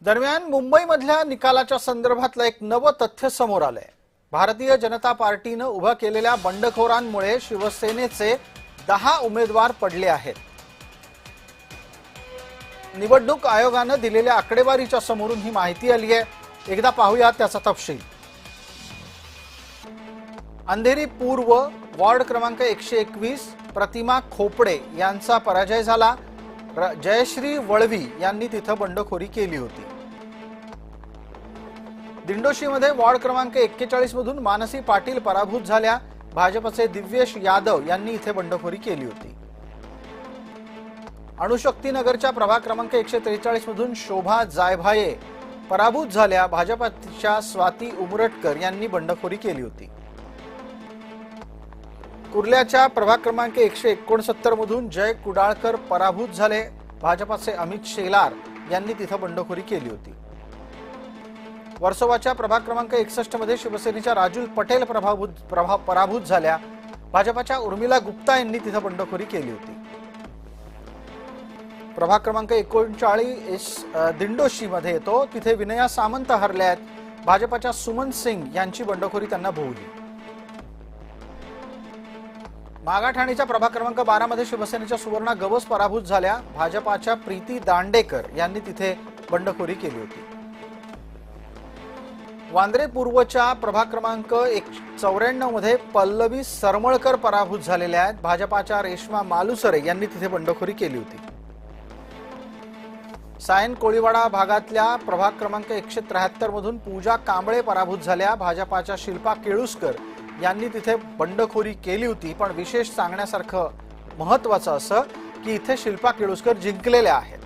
दरम्यान मुंबईमधल्या निकालाच्या संदर्भातलं एक नवं तथ्य समोर आलंय। भारतीय जनता पार्टीनं उभा केलेल्या बंडखोरांमुळे शिवसेनेचे 10 उमेदवार पडले आहेत। निवडणूक आयोगानं दिलेल्या आकडेवारीच्या समोरून ही माहिती आली आहे। एकदा पाहूया त्याचा तपशील। अंधेरी पूर्व वॉर्ड क्रमांक 121 प्रतिमा खोपडे यांचा पराजय झाला। जयश्री वळवी यांनी तिथं बंडखोरी केली होती। दिंडोशीमध्ये वॉर्ड क्रमांक 41 मधून मानसी पाटील पराभूत झाल्या। भाजपचे दिव्येश यादव यांनी इथे बंडखोरी केली होती। अणुशक्तीनगरच्या प्रभाग क्रमांक 143 मधून शोभा जायभाये पराभूत झाल्या। भाजपच्या स्वाती उमरटकर यांनी बंडखोरी केली होती। कुर्ल्याच्या प्रभाग क्रमांक 169 मधून जय कुडाळकर पराभूत झाले। भाजपचे अमित शेलार यांनी तिथे बंडखोरी केली होती। वर्सोवाच्या प्रभाग क्रमांक 61 मध्ये शिवसेनेच्या राजू पटेल पराभूत झाल्या। भाजपच्या उर्मिला गुप्ता यांनी तिथे बंडखोरी केली होती। प्रभाग क्रमांक 39 दिंडोशी मध्ये येतो, तिथे विनया सामंत हरल्या आहेत। भाजपच्या सुमन सिंग यांची बंडखोरी त्यांना भोवली। मागाठाणीच्या प्रभाग क्रमांक 12 मध्ये शिवसेनेच्या सुवर्णा गवस पराभूत झाल्या। भाजपच्या प्रीती दांडेकर यांनी तिथे बंडखोरी केली होती। वांद्रे पूर्वच्या प्रभाग क्रमांक 94 मध्ये पल्लवी सरमळकर पराभूत झालेल्या आहेत। भाजपच्या रेश्मा मालुसरे यांनी तिथे बंडखोरी केली होती। सायन कोळीवाडा भागातल्या प्रभाग क्रमांक 173 मधून पूजा कांबळे पराभूत झाल्या। भाजपच्या शिल्पा केळुसकर यांनी तिथे बंडखोरी केली होती। पण विशेष सांगण्यासारखं महत्त्वाचं असं की इथे शिल्पा केळुसकर जिंकलेल्या आहेत।